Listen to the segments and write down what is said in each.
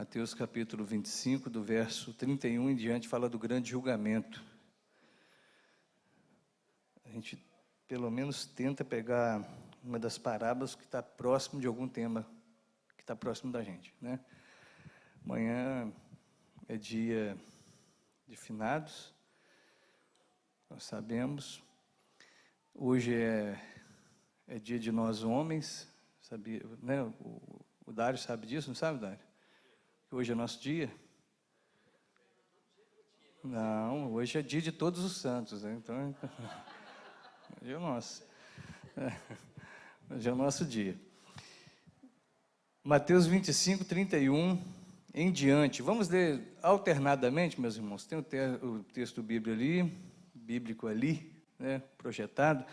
Mateus capítulo 25, do verso 31 em diante, fala do grande julgamento. A gente, pelo menos, tenta pegar uma das parábolas que está próximo de algum tema, que está próximo da gente, né? Amanhã é dia de finados, nós sabemos. Hoje é dia de nós homens, sabia, né? O Dário sabe disso, não sabe, Dário? Hoje é nosso dia? Não, hoje é dia de todos os santos, né? Então, hoje é o nosso. Hoje é o nosso dia. Mateus 25, 31 em diante. Vamos ler alternadamente, meus irmãos. Tem o texto bíblico ali, né, projetado.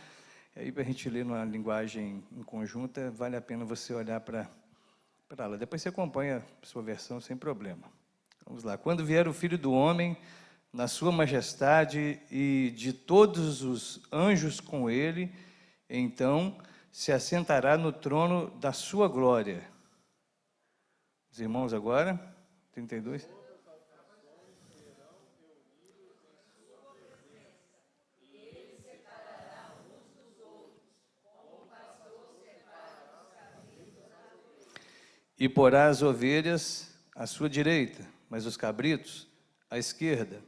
Aí, para a gente ler numa linguagem em conjunta, vale a pena você olhar para lá. Depois você acompanha a sua versão sem problema. Vamos lá. Quando vier o Filho do Homem, na sua majestade e de todos os anjos com ele, então se assentará no trono da sua glória. Os irmãos agora, 32. E porá as ovelhas à sua direita, mas os cabritos à esquerda.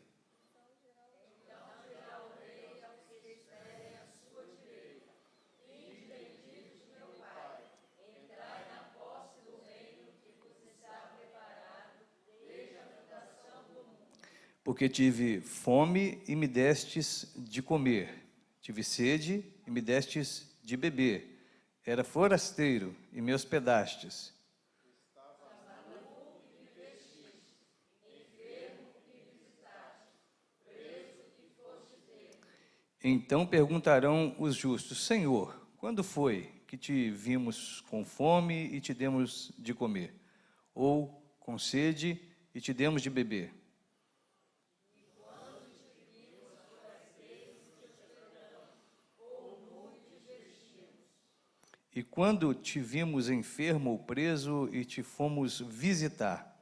Porque tive fome e me destes de comer, tive sede e me destes de beber, era forasteiro e me hospedastes. Então perguntarão os justos: Senhor, quando foi que te vimos com fome e te demos de comer? Ou com sede e te demos de beber? E quando te vimos enfermo ou preso e te fomos visitar?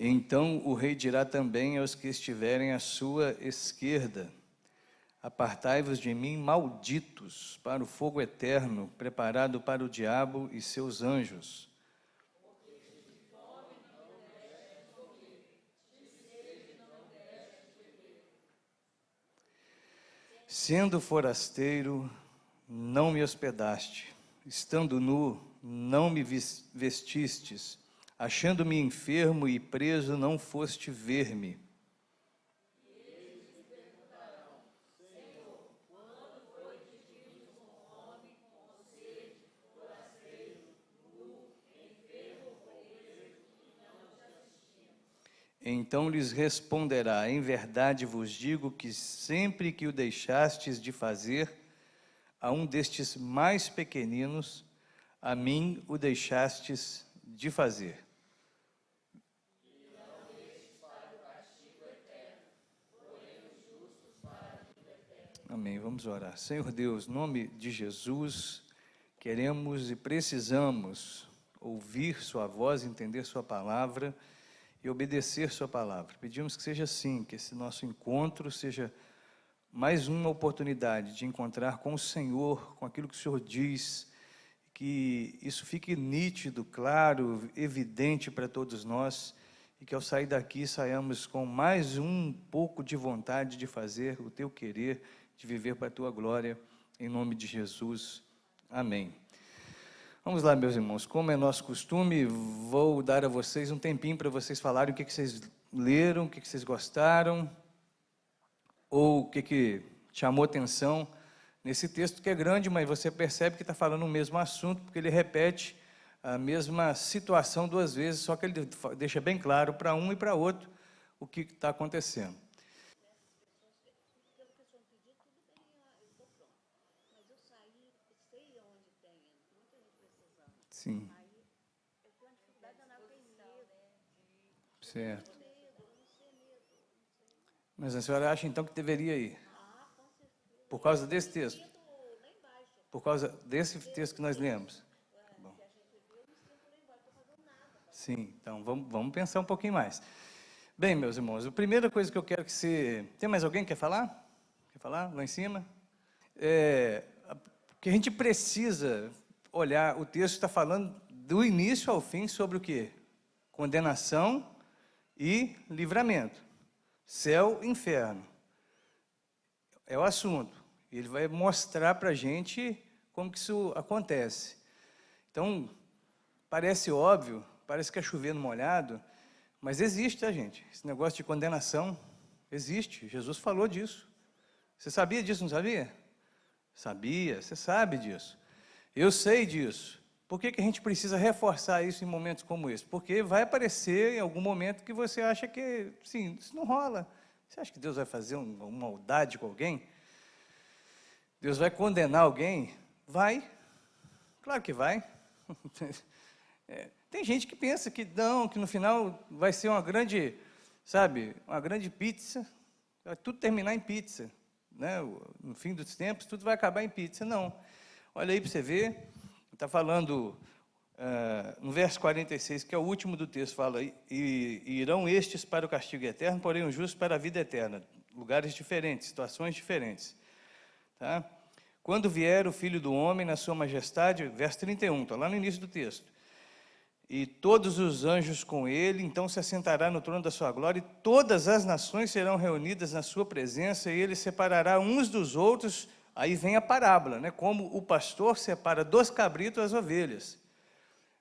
Então o rei dirá também aos que estiverem à sua esquerda: Apartai-vos de mim, malditos, para o fogo eterno, preparado para o diabo e seus anjos. Sendo forasteiro, não me hospedaste, estando nu, não me vestistes, achando-me enfermo e preso, não foste ver-me. Então lhes responderá: em verdade vos digo que sempre que o deixastes de fazer a um destes mais pequeninos, a mim o deixastes de fazer. Amém. Vamos orar. Senhor Deus, em nome de Jesus, queremos e precisamos ouvir sua voz, entender sua palavra e obedecer sua palavra. Pedimos que seja assim, que esse nosso encontro seja mais uma oportunidade de encontrar com o Senhor, com aquilo que o Senhor diz, que isso fique nítido, claro, evidente para todos nós, e que ao sair daqui saiamos com mais um pouco de vontade de fazer o teu querer, de viver para a tua glória, em nome de Jesus. Amém. Vamos lá, meus irmãos, como é nosso costume, vou dar a vocês um tempinho para vocês falarem o que vocês leram, o que vocês gostaram, ou o que chamou atenção nesse texto que é grande, mas você percebe que está falando o mesmo assunto, porque ele repete a mesma situação duas vezes, só que ele deixa bem claro para um e para outro o que está acontecendo. Sim. Certo. Mas a senhora acha então que deveria ir? Por causa desse texto? Por causa desse texto que nós lemos? Bom. Sim, então vamos pensar um pouquinho mais. Bem, meus irmãos, a primeira coisa que eu quero que você... Tem mais alguém que quer falar? Quer falar? Lá em cima? Que a gente precisa olhar, o texto está falando do início ao fim sobre o quê? Condenação e livramento. Céu e inferno. É o assunto. Ele vai mostrar para a gente como que isso acontece. Então, parece óbvio, parece que é chover no molhado, mas existe, tá, gente? Esse negócio de condenação existe. Jesus falou disso. Você sabia disso, não sabia? Sabia, você sabe disso. Eu sei disso. Por que a gente precisa reforçar isso em momentos como esse? Porque vai aparecer em algum momento que você acha que, sim, isso não rola. Você acha que Deus vai fazer uma maldade com alguém? Deus vai condenar alguém? Vai. Claro que vai. Tem gente que pensa que não, que no final vai ser uma grande, sabe, uma grande pizza, vai tudo terminar em pizza, né? No fim dos tempos, tudo vai acabar em pizza. Não. Olha aí para você ver, está falando no verso 46, que é o último do texto, fala, e irão estes para o castigo eterno, porém os justos para a vida eterna. Lugares diferentes, situações diferentes. Tá? Quando vier o Filho do Homem na sua majestade, verso 31, está lá no início do texto. E todos os anjos com ele, então se assentará no trono da sua glória, e todas as nações serão reunidas na sua presença, e ele separará uns dos outros. Aí vem a parábola, né? Como o pastor separa dos cabritos as ovelhas.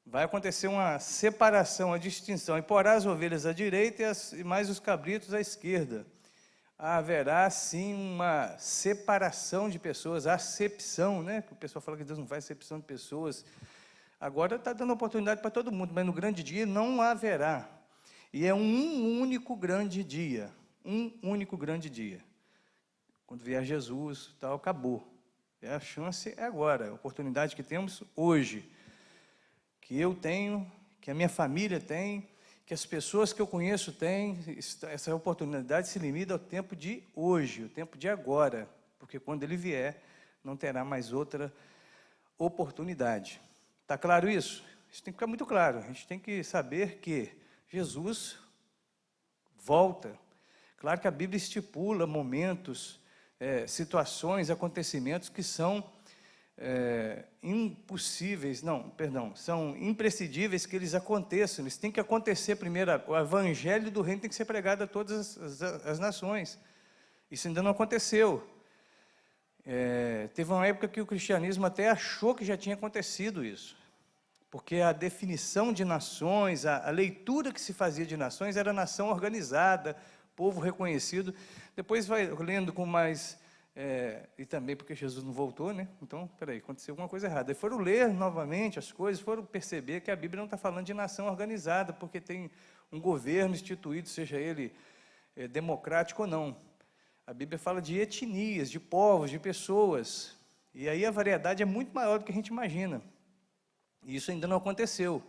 Vai acontecer uma separação, a distinção, e porá as ovelhas à direita e mais os cabritos à esquerda. Haverá, sim, uma separação de pessoas, acepção, né? O pessoal fala que Deus não faz acepção de pessoas. Agora está dando oportunidade para todo mundo, mas no grande dia não haverá. E é um único grande dia, um único grande dia. Quando vier Jesus, tal, acabou. A chance é agora, a oportunidade que temos hoje. Que eu tenho, que a minha família tem, que as pessoas que eu conheço têm. Essa oportunidade se limita ao tempo de hoje, o tempo de agora. Porque quando ele vier, não terá mais outra oportunidade. Está claro isso? Isso tem que ficar muito claro. A gente tem que saber que Jesus volta. Claro que a Bíblia estipula momentos, situações, acontecimentos que são impossíveis, não, perdão, são imprescindíveis que eles aconteçam. Eles têm que acontecer primeiro. O evangelho do reino tem que ser pregado a todas as nações. Isso ainda não aconteceu. Teve uma época que o cristianismo até achou que já tinha acontecido isso. Porque a definição de nações, a leitura que se fazia de nações era nação organizada, povo reconhecido. Depois vai lendo com mais... e também porque Jesus não voltou, né? Então, peraí, aconteceu alguma coisa errada. E foram ler novamente as coisas, foram perceber que a Bíblia não está falando de nação organizada, porque tem um governo instituído, seja ele democrático ou não. A Bíblia fala de etnias, de povos, de pessoas. E aí a variedade é muito maior do que a gente imagina. E isso ainda não aconteceu.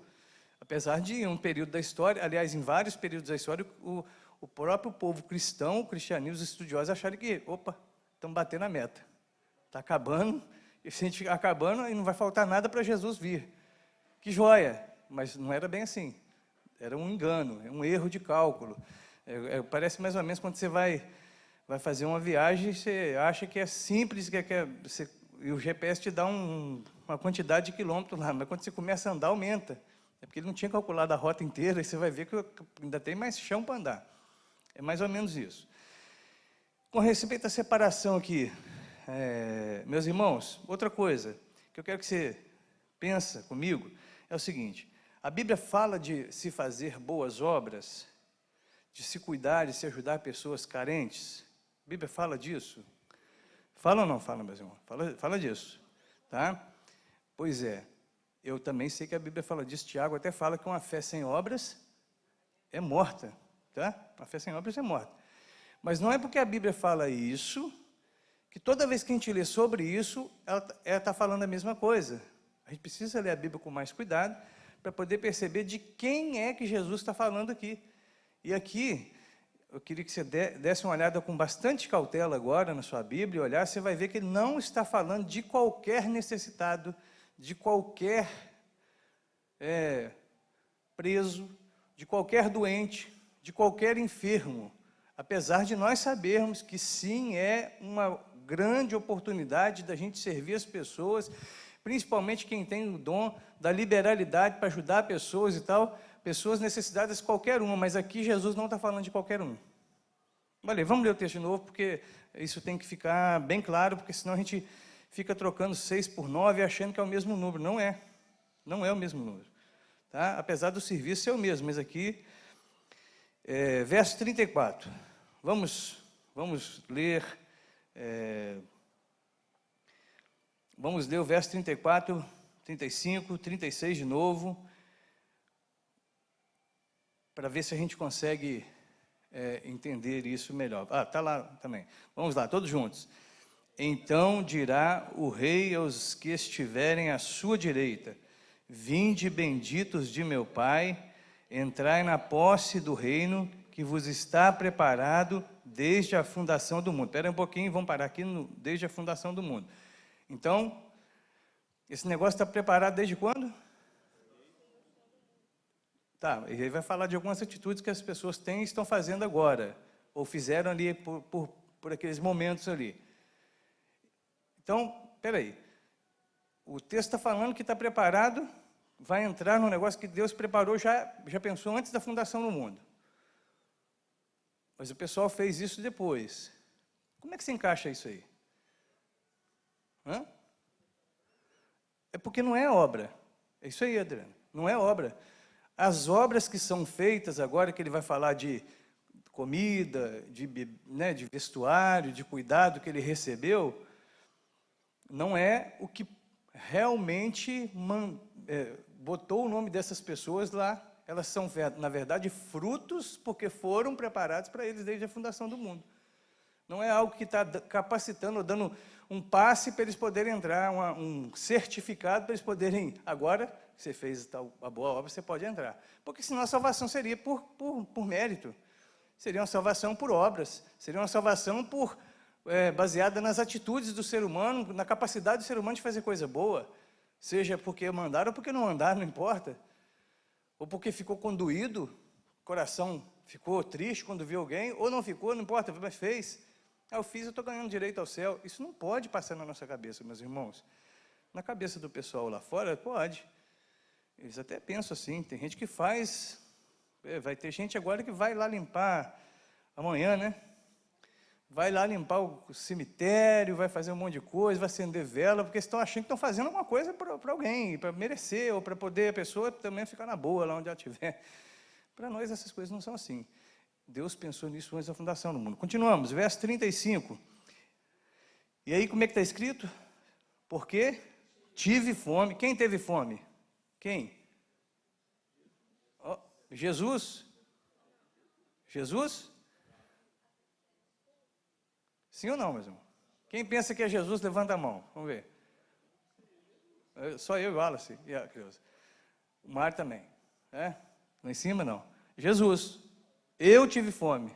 Apesar de, em um período da história, aliás, em vários períodos da história, o próprio povo cristão, o cristianismo, os estudiosos acharam que, opa, estamos batendo a meta. Está acabando, e se a gente ficar acabando, aí não vai faltar nada para Jesus vir. Que joia! Mas não era bem assim. Era um engano, um erro de cálculo. Parece mais ou menos quando você vai fazer uma viagem, você acha que é simples, e o GPS te dá uma quantidade de quilômetros lá, mas quando você começa a andar, aumenta. É porque ele não tinha calculado a rota inteira, e você vai ver que ainda tem mais chão para andar. É mais ou menos isso. Com respeito à separação aqui, meus irmãos, outra coisa que eu quero que você pense comigo é o seguinte: a Bíblia fala de se fazer boas obras, de se cuidar, de se ajudar pessoas carentes. A Bíblia fala disso? Fala ou não fala, meus irmãos? Fala disso, tá? Pois é, eu também sei que a Bíblia fala disso. Tiago até fala que uma fé sem obras é morta, tá? Uma fé sem obras é morta. Mas não é porque a Bíblia fala isso, que toda vez que a gente lê sobre isso, ela está falando a mesma coisa. A gente precisa ler a Bíblia com mais cuidado, para poder perceber de quem é que Jesus está falando aqui. E aqui, eu queria que você desse uma olhada com bastante cautela agora na sua Bíblia, olhar, você vai ver que ele não está falando de qualquer necessitado, de qualquer preso, de qualquer doente, de qualquer enfermo. Apesar de nós sabermos que sim, é uma grande oportunidade da gente servir as pessoas, principalmente quem tem o dom da liberalidade para ajudar pessoas e tal, pessoas necessitadas qualquer uma, mas aqui Jesus não está falando de qualquer um. Olha, vamos ler o texto de novo, porque isso tem que ficar bem claro, porque senão a gente fica trocando 6 por 9 achando que é o mesmo número. Não é. Não é o mesmo número. Tá? Apesar do serviço ser o mesmo, mas aqui, verso 34. Vamos ler... vamos ler o verso 34, 35, 36 de novo, para ver se a gente consegue entender isso melhor. Está lá também. Vamos lá, todos juntos. Então dirá o rei aos que estiverem à sua direita: vinde benditos de meu Pai, entrai na posse do reino que vos está preparado desde a fundação do mundo. Espera um pouquinho, vamos parar aqui desde a fundação do mundo. Então, esse negócio está preparado desde quando? Tá, e aí vai falar de algumas atitudes que as pessoas têm e estão fazendo agora, ou fizeram ali por aqueles momentos ali. Então, espera aí. O texto está falando que está preparado, vai entrar num negócio que Deus preparou, já pensou antes da fundação do mundo. Mas o pessoal fez isso depois. Como é que se encaixa isso aí? Hã? É porque não é obra. É isso aí, Adriano. Não é obra. As obras que são feitas agora, que ele vai falar de comida, de vestuário, de cuidado que ele recebeu, não é o que realmente botou o nome dessas pessoas lá. Elas são, na verdade, frutos porque foram preparados para eles desde a fundação do mundo. Não é algo que está capacitando ou dando um passe para eles poderem entrar, um certificado para eles poderem, agora que você fez a boa obra, você pode entrar. Porque senão a salvação seria por mérito. Seria uma salvação por obras. Seria uma salvação baseada nas atitudes do ser humano, na capacidade do ser humano de fazer coisa boa. Seja porque mandaram ou porque não mandaram, não importa. Ou porque ficou condoído, o coração ficou triste quando viu alguém, ou não ficou, não importa, mas fez. Eu fiz, eu estou ganhando direito ao céu. Isso não pode passar na nossa cabeça, meus irmãos. Na cabeça do pessoal lá fora, pode. Eles até pensam assim, tem gente que faz, vai ter gente agora que vai lá limpar, amanhã, né? Vai lá limpar o cemitério, vai fazer um monte de coisa, vai acender vela, porque estão achando que estão fazendo alguma coisa para alguém, para merecer, ou para poder a pessoa também ficar na boa, lá onde ela estiver. Para nós, essas coisas não são assim. Deus pensou nisso antes da fundação do mundo. Continuamos, verso 35. E aí, como é que está escrito? Porque tive fome. Quem teve fome? Quem? Oh, Jesus? Jesus? Sim ou não, meu irmão? Quem pensa que é Jesus, levanta a mão. Vamos ver. Só eu e o Wallace e a Creuza. O Mar também. Lá em cima, não. Jesus. Eu tive fome.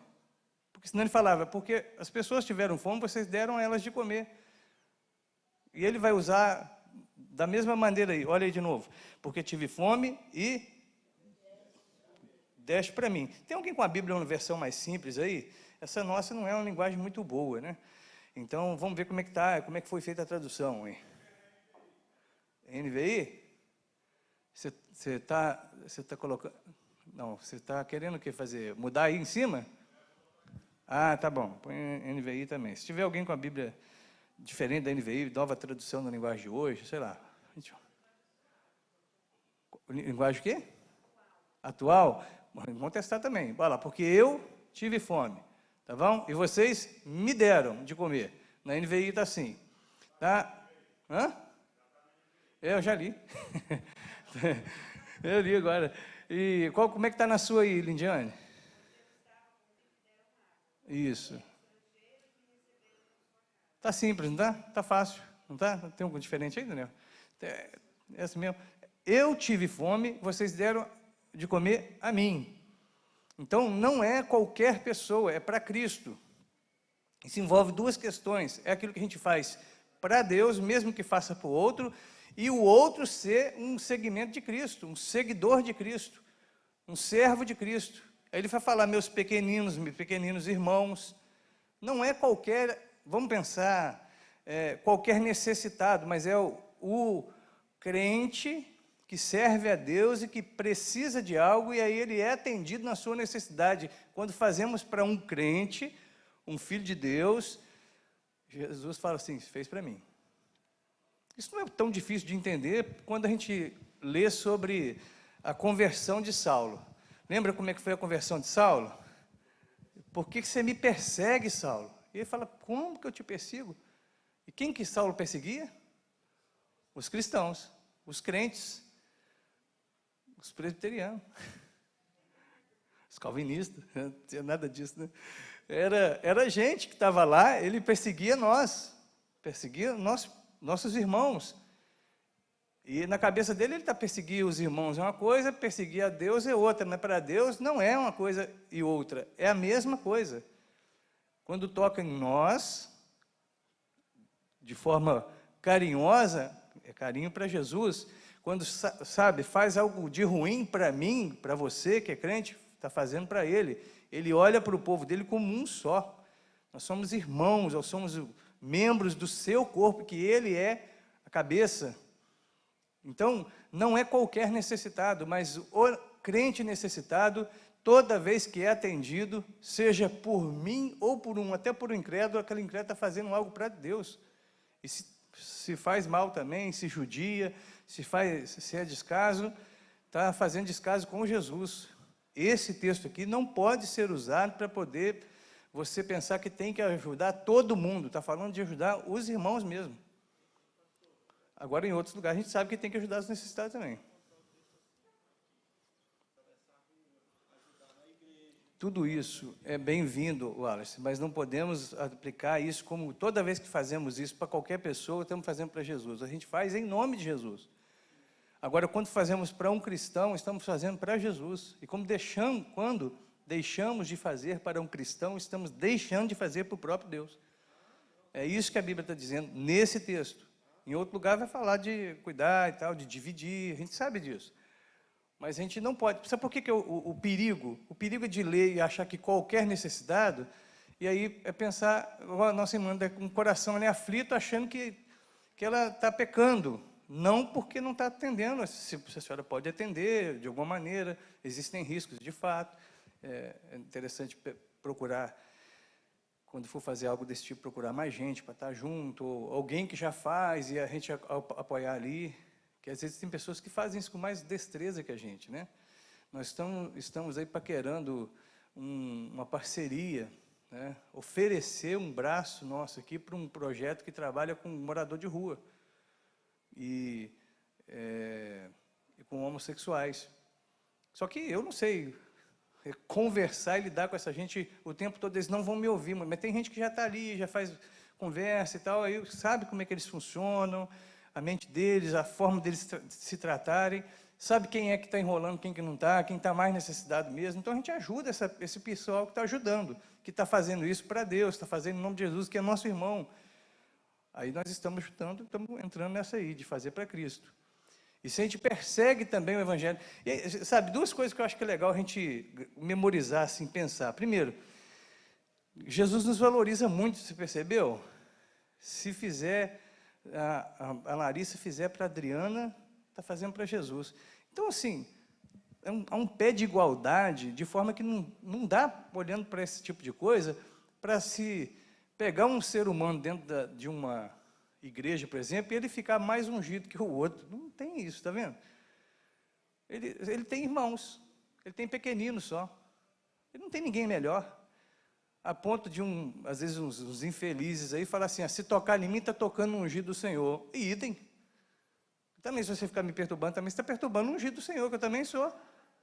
Porque senão ele falava, porque as pessoas tiveram fome, vocês deram a elas de comer. E ele vai usar da mesma maneira aí. Olha aí de novo. Porque tive fome e deste para mim. Tem alguém com a Bíblia uma versão mais simples aí? Essa nossa não é uma linguagem muito boa, né? Então, vamos ver como é que tá, como é que foi feita a tradução, hein? NVI? Você está colocando... Não, você está querendo o que fazer? Mudar aí em cima? Ah, tá bom. Põe NVI também. Se tiver alguém com a Bíblia diferente da NVI, nova tradução da linguagem de hoje, sei lá. Linguagem o quê? Atual? Vamos testar também. Vai lá, porque eu tive fome. Tá bom? E vocês me deram de comer. Na NVI está assim. Tá? Hã? Eu já li. Eu li agora. E como é que está na sua aí, Lindiane? Isso. Está simples, não está? Está fácil. Não está? Tem algo diferente aí, Daniel? É assim mesmo. Eu tive fome, vocês deram de comer a mim. Então, não é qualquer pessoa, é para Cristo. Isso envolve duas questões. É aquilo que a gente faz para Deus, mesmo que faça para o outro, e o outro ser um segmento de Cristo, um seguidor de Cristo, um servo de Cristo. Aí ele vai falar, meus pequeninos irmãos. Não é qualquer, vamos pensar, qualquer necessitado, mas é o crente que serve a Deus e que precisa de algo, e aí ele é atendido na sua necessidade. Quando fazemos para um crente, um filho de Deus, Jesus fala assim, fez para mim. Isso não é tão difícil de entender quando a gente lê sobre a conversão de Saulo. Lembra como é que foi a conversão de Saulo? Por que você me persegue, Saulo? E ele fala, como que eu te persigo? E quem que Saulo perseguia? Os cristãos, os crentes, os presbiterianos, os calvinistas, não tinha nada disso, né? Era gente que estava lá, ele perseguia nossos irmãos. E na cabeça dele, ele está perseguindo os irmãos é uma coisa, perseguir a Deus é outra, mas para Deus não é uma coisa e outra, é a mesma coisa. Quando toca em nós, de forma carinhosa, é carinho para Jesus. Quando, sabe, faz algo de ruim para mim, para você que é crente, está fazendo para ele. Ele olha para o povo dele como um só. Nós somos irmãos, nós somos membros do seu corpo, que ele é a cabeça. Então, não é qualquer necessitado, mas o crente necessitado, toda vez que é atendido, seja por mim ou por até por um incrédulo, aquele incrédulo está fazendo algo para Deus. E se faz mal também, se judia, se é descaso, está fazendo descaso com Jesus. Esse texto aqui não pode ser usado para poder você pensar que tem que ajudar todo mundo. Está falando de ajudar os irmãos mesmo. Agora, em outros lugares, a gente sabe que tem que ajudar os necessitados também. Tudo isso é bem-vindo, Wallace, mas não podemos aplicar isso como, toda vez que fazemos isso para qualquer pessoa, estamos fazendo para Jesus. A gente faz em nome de Jesus. Agora, quando fazemos para um cristão, estamos fazendo para Jesus. E quando deixamos de fazer para um cristão, estamos deixando de fazer para o próprio Deus. É isso que a Bíblia está dizendo nesse texto. Em outro lugar vai falar de cuidar e tal, de dividir, a gente sabe disso. Mas a gente não pode. Sabe por que o perigo? O perigo é de ler e achar que qualquer necessitado, e aí é pensar, a nossa irmã com o coração aflito, achando que ela está pecando. Não porque não está atendendo, se a senhora pode atender de alguma maneira, existem riscos de fato. É interessante procurar, quando for fazer algo desse tipo, procurar mais gente para estar junto, ou alguém que já faz e a gente apoiar ali. Que às vezes tem pessoas que fazem isso com mais destreza que a gente, né? Nós estamos aí paquerando uma parceria, né? Oferecer um braço nosso aqui para um projeto que trabalha com morador de rua e com homossexuais. Só que eu não sei conversar e lidar com essa gente o tempo todo, eles não vão me ouvir, mas tem gente que já está ali, já faz conversa e tal, aí sabe como é que eles funcionam, a mente deles, a forma deles se tratarem, sabe quem é que está enrolando, quem que não está, quem está mais necessitado mesmo. Então a gente ajuda esse pessoal que está ajudando, que está fazendo isso para Deus, está fazendo em nome de Jesus, que é nosso irmão. Aí nós estamos ajudando, estamos entrando nessa aí, de fazer para Cristo. E se a gente persegue também o Evangelho, e, sabe, duas coisas que eu acho que é legal a gente memorizar, assim, pensar. Primeiro, Jesus nos valoriza muito, você percebeu? Se fizer, a Larissa fizer para a Adriana, está fazendo para Jesus. Então, assim, há um pé de igualdade, de forma que não dá, olhando para esse tipo de coisa, para se pegar um ser humano dentro de uma igreja, por exemplo, e ele ficar mais ungido que o outro. Não tem isso, está vendo? Ele tem irmãos, ele tem pequeninos só. Ele não tem ninguém melhor. A ponto de, às vezes, uns infelizes aí falar assim, se tocar em mim, está tocando no ungido do Senhor. E idem. Também, se você ficar me perturbando, também está perturbando o ungido do Senhor, que eu também sou.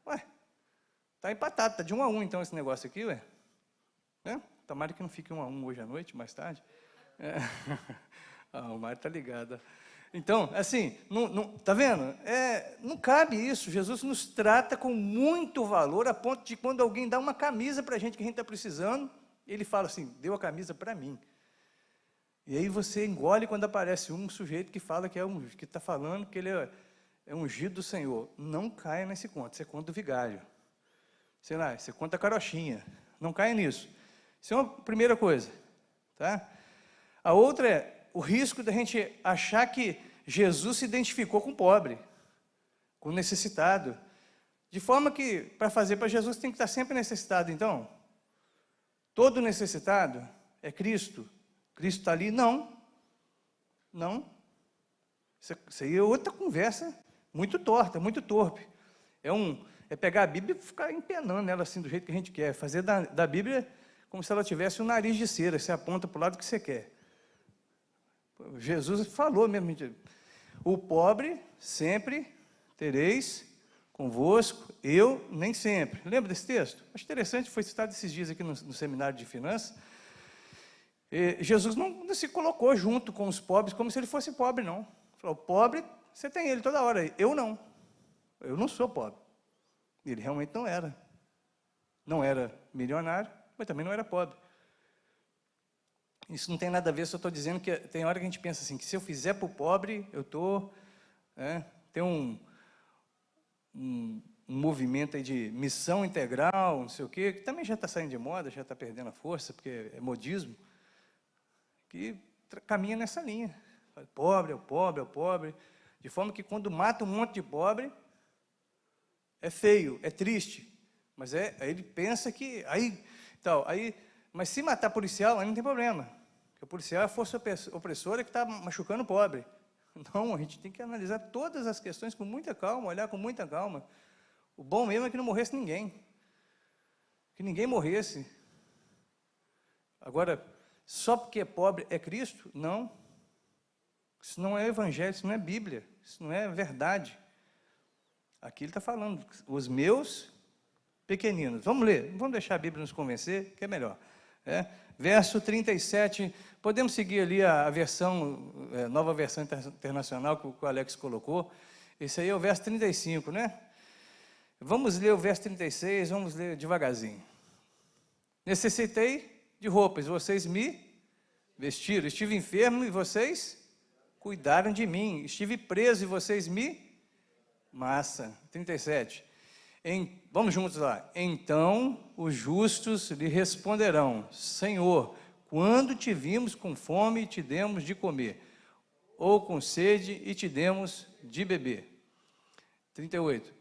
Ué, está empatado, está de 1 a 1, então, esse negócio aqui, ué. Tomara que não fique 1 a 1 hoje à noite, mais tarde. A Mário está ligada. Então, assim, tá vendo? Não cabe isso. Jesus nos trata com muito valor, a ponto de quando alguém dá uma camisa para a gente que a gente está precisando, ele fala assim, deu a camisa para mim. E aí você engole quando aparece um sujeito que fala que está falando que ele é ungido do Senhor. Não caia nesse conto, isso é conto do vigário. Sei lá, isso é conto da carochinha. Não caia nisso. Isso é uma primeira coisa. Tá? A outra é o risco da gente achar que Jesus se identificou com o pobre, com o necessitado. De forma que, para fazer para Jesus, tem que estar sempre necessitado. Então, todo necessitado é Cristo. Cristo está ali? Não. Não. Isso aí é outra conversa muito torta, muito torpe. É pegar a Bíblia e ficar empenando ela assim, do jeito que a gente quer. Fazer da Bíblia como se ela tivesse um nariz de cera. Você aponta para o lado que você quer. Jesus falou mesmo. O pobre sempre tereis convosco, eu nem sempre. Lembra desse texto? Acho interessante, foi citado esses dias aqui no seminário de finanças. Jesus não se colocou junto com os pobres como se ele fosse pobre, não. Falou, pobre, você tem ele toda hora. Eu não. Eu não sou pobre. Ele realmente não era. Não era milionário, mas também não era pobre. Isso não tem nada a ver, só estou dizendo que tem hora que a gente pensa assim, que se eu fizer para o pobre, eu estou... tem um movimento aí de missão integral, não sei o quê, que também já está saindo de moda, já está perdendo a força, porque é modismo, que caminha nessa linha. Pobre, é o pobre, é o pobre. De forma que quando mata um monte de pobre, é feio, é triste. Mas aí ele pensa que... mas se matar policial, aí não tem problema. Porque o policial é a força opressora que está machucando o pobre. Não, a gente tem que analisar todas as questões com muita calma, olhar com muita calma. O bom mesmo é que não morresse ninguém. Que ninguém morresse. Agora, só porque é pobre é Cristo? Não. Isso não é evangelho, isso não é Bíblia, isso não é verdade. Aqui ele está falando, os meus pequeninos. Vamos ler, vamos deixar a Bíblia nos convencer, que é melhor. Verso 37, podemos seguir ali a versão, nova versão internacional que o Alex colocou. Esse aí é o verso 35, né? Vamos ler o verso 36, vamos ler devagarzinho. Necessitei de roupas, vocês me vestiram. Estive enfermo e vocês cuidaram de mim. Estive preso e vocês me... Massa. 37. Vamos juntos lá. Então os justos lhe responderão, Senhor, quando te vimos com fome e te demos de comer, ou com sede e te demos de beber. 38.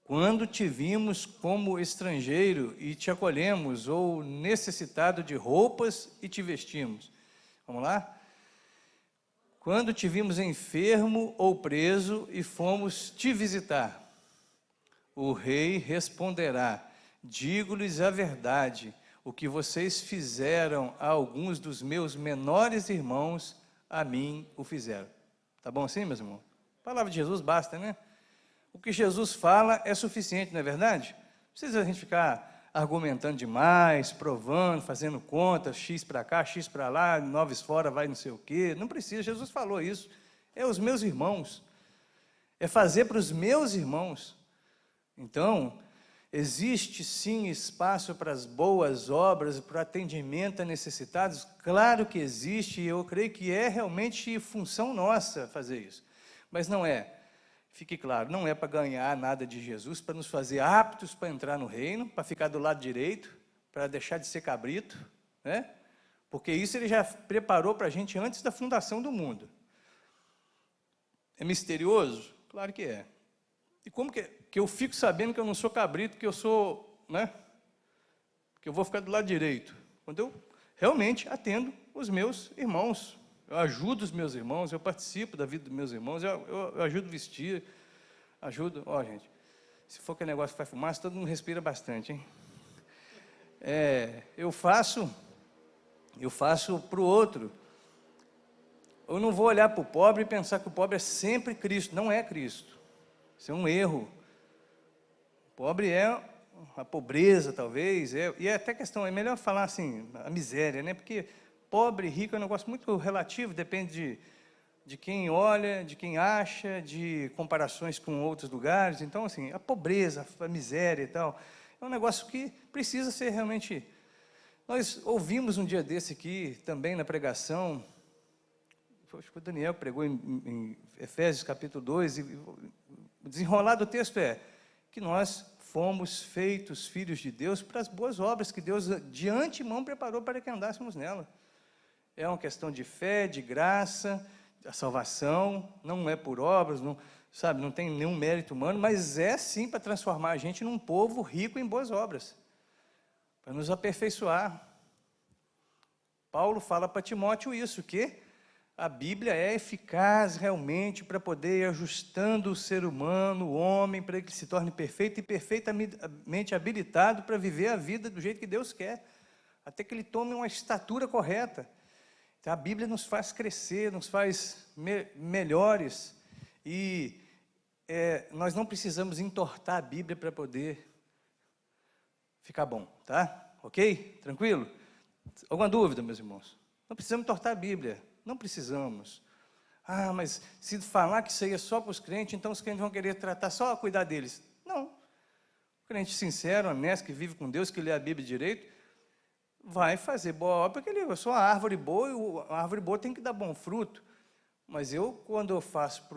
Quando te vimos como estrangeiro e te acolhemos, ou necessitado de roupas e te vestimos. Vamos lá? Quando te vimos enfermo ou preso e fomos te visitar. O rei responderá, digo-lhes a verdade, o que vocês fizeram a alguns dos meus menores irmãos, a mim o fizeram. Tá bom assim, meus irmãos? A palavra de Jesus basta, né? O que Jesus fala é suficiente, não é verdade? Não precisa a gente ficar argumentando demais, provando, fazendo contas, X para cá, X para lá, 9 fora, vai não sei o quê. Não precisa, Jesus falou isso. É os meus irmãos. É fazer para os meus irmãos. Então, existe sim espaço para as boas obras, para o atendimento a necessitados? Claro que existe, e eu creio que é realmente função nossa fazer isso. Mas não é. Fique claro, não é para ganhar nada de Jesus, para nos fazer aptos para entrar no reino, para ficar do lado direito, para deixar de ser cabrito, né? Porque isso ele já preparou para a gente antes da fundação do mundo. É misterioso? Claro que é. E como que eu fico sabendo que eu não sou cabrito, que eu sou, né? Que eu vou ficar do lado direito? Quando eu realmente atendo os meus irmãos. Eu ajudo os meus irmãos, eu participo da vida dos meus irmãos, eu ajudo a vestir, ajudo... gente, se for aquele negócio que faz fumaça, todo mundo respira bastante, hein? Eu faço para o outro. Eu não vou olhar para o pobre e pensar que o pobre é sempre Cristo. Não é Cristo. Isso é um erro. O pobre é a pobreza, talvez, e é até questão, é melhor falar assim, a miséria, né? Porque... pobre e rico é um negócio muito relativo, depende de quem olha, de quem acha, de comparações com outros lugares. Então, assim, a pobreza, a miséria e tal, é um negócio que precisa ser realmente... Nós ouvimos um dia desse aqui, também na pregação, acho que o Daniel pregou em Efésios capítulo 2, e o desenrolar do texto é que nós fomos feitos filhos de Deus para as boas obras que Deus de antemão preparou para que andássemos nela. É uma questão de fé, de graça, a salvação, não é por obras, não, sabe, não tem nenhum mérito humano, mas é sim para transformar a gente num povo rico em boas obras, para nos aperfeiçoar. Paulo fala para Timóteo isso, que a Bíblia é eficaz realmente para poder ir ajustando o ser humano, o homem, para que ele se torne perfeito e perfeitamente habilitado para viver a vida do jeito que Deus quer, até que ele tome uma estatura correta. Então, a Bíblia nos faz crescer, nos faz melhores, e nós não precisamos entortar a Bíblia para poder ficar bom, tá? Ok? Tranquilo? Alguma dúvida, meus irmãos? Não precisamos entortar a Bíblia, não precisamos. Ah, mas se falar que isso aí é só para os crentes, então os crentes vão querer tratar só cuidar deles. Não. O crente sincero, honesto, que vive com Deus, que lê a Bíblia direito, vai fazer boa obra, porque eu sou uma árvore boa, e a árvore boa tem que dar bom fruto. Mas quando eu faço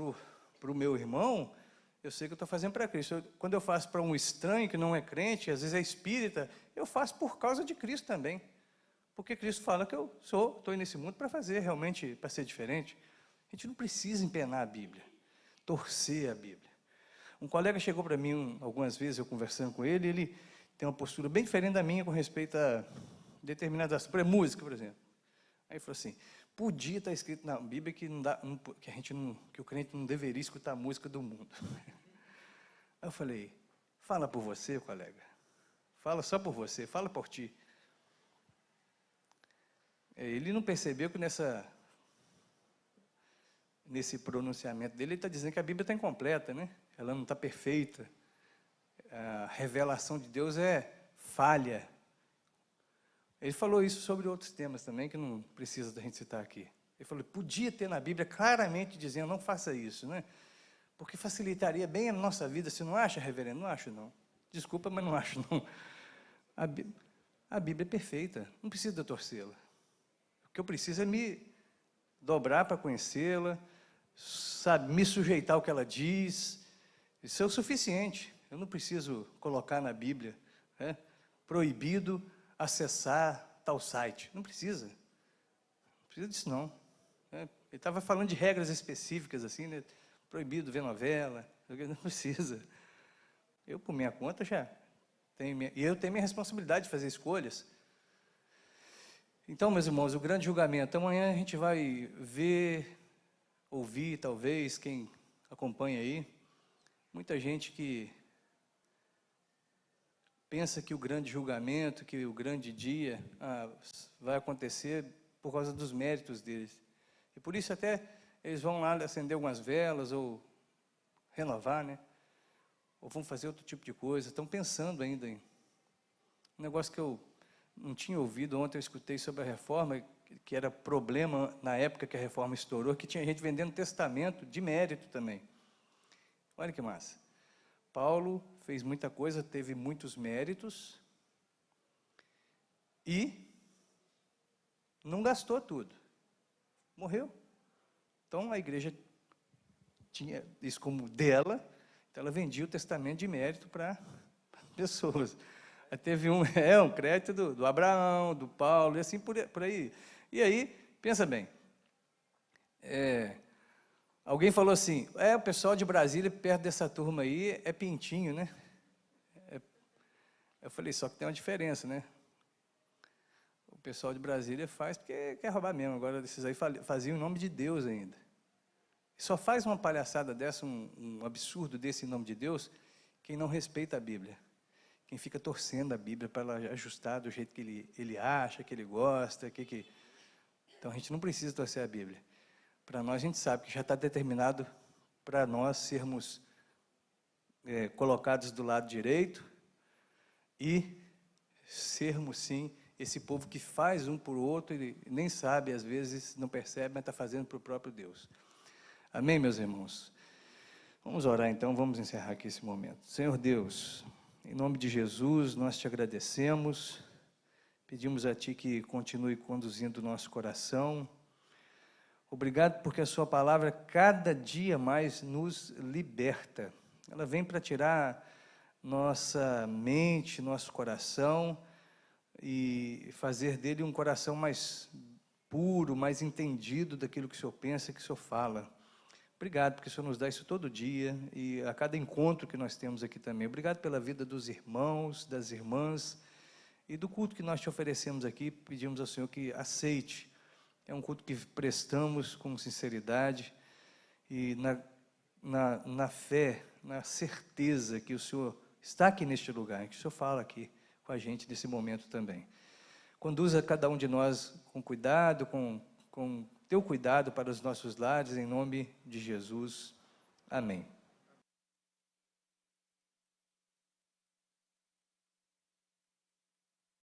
para o meu irmão, eu sei que eu estou fazendo para Cristo. Quando eu faço para um estranho que não é crente, às vezes é espírita, eu faço por causa de Cristo também. Porque Cristo fala que eu estou nesse mundo para fazer realmente, para ser diferente. A gente não precisa empenar a Bíblia, torcer a Bíblia. Um colega chegou para mim algumas vezes, eu conversando com ele, ele tem uma postura bem diferente da minha com respeito a determinadas, por exemplo, música, por exemplo. Aí ele falou assim, podia estar escrito na Bíblia que, que o crente não deveria escutar a música do mundo. Aí eu falei, fala por você, colega. Fala só por você, fala por ti. Ele não percebeu que nesse pronunciamento dele, ele está dizendo que a Bíblia está incompleta, né? Ela não está perfeita. A revelação de Deus é falha. Ele falou isso sobre outros temas também, que não precisa da gente citar aqui. Ele falou, podia ter na Bíblia claramente dizendo, não faça isso, né? Porque facilitaria bem a nossa vida. Você não acha, reverendo? Não acho, não. Desculpa, mas não acho, não. A Bíblia é perfeita, não precisa torcê-la. O que eu preciso é me dobrar para conhecê-la, sabe, me sujeitar ao que ela diz. Isso é o suficiente. Eu não preciso colocar na Bíblia, proibido acessar tal site. Não precisa. Não precisa disso, não. Ele estava falando de regras específicas, assim, né? Proibido ver novela. Não precisa. Eu, por minha conta, já tenho e eu tenho minha responsabilidade de fazer escolhas. Então, meus irmãos, o grande julgamento. Amanhã a gente vai ver, ouvir, talvez, quem acompanha aí, muita gente que pensa que o grande julgamento, que o grande dia vai acontecer por causa dos méritos deles. E por isso até eles vão lá acender algumas velas, ou renovar, né? Ou vão fazer outro tipo de coisa. Estão pensando ainda em um negócio que eu não tinha ouvido. Ontem eu escutei sobre a reforma, que era problema na época que a reforma estourou, que tinha gente vendendo testamento de mérito também. Olha que massa. Paulo fez muita coisa, teve muitos méritos e não gastou tudo. Morreu. Então a igreja tinha isso como dela, então ela vendia o testamento de mérito para pessoas. Aí teve um crédito do Abraão, do Paulo, e assim por aí. E aí, pensa bem, alguém falou assim, o pessoal de Brasília, perto dessa turma aí, é pintinho, né? Eu falei, só que tem uma diferença, né? O pessoal de Brasília faz porque quer roubar mesmo, agora esses aí faziam em nome de Deus ainda. Só faz uma palhaçada dessa, um absurdo desse em nome de Deus, quem não respeita a Bíblia. Quem fica torcendo a Bíblia para ela ajustar do jeito que ele acha, que ele gosta. Então, a gente não precisa torcer a Bíblia. Para nós, a gente sabe que já está determinado para nós sermos colocados do lado direito e sermos, sim, esse povo que faz um por outro, ele nem sabe, às vezes, não percebe, mas está fazendo para o próprio Deus. Amém, meus irmãos? Vamos orar então, vamos encerrar aqui esse momento. Senhor Deus, em nome de Jesus, nós te agradecemos, pedimos a Ti que continue conduzindo o nosso coração. Obrigado porque a Sua palavra cada dia mais nos liberta. Ela vem para tirar nossa mente, nosso coração e fazer dele um coração mais puro, mais entendido daquilo que o Senhor pensa e que o Senhor fala. Obrigado porque o Senhor nos dá isso todo dia e a cada encontro que nós temos aqui também. Obrigado pela vida dos irmãos, das irmãs e do culto que nós te oferecemos aqui. Pedimos ao Senhor que aceite. É um culto que prestamos com sinceridade e na fé, na certeza que o Senhor está aqui neste lugar, que o Senhor fala aqui com a gente nesse momento também. Conduza cada um de nós com cuidado, com teu cuidado para os nossos lares, em nome de Jesus. Amém.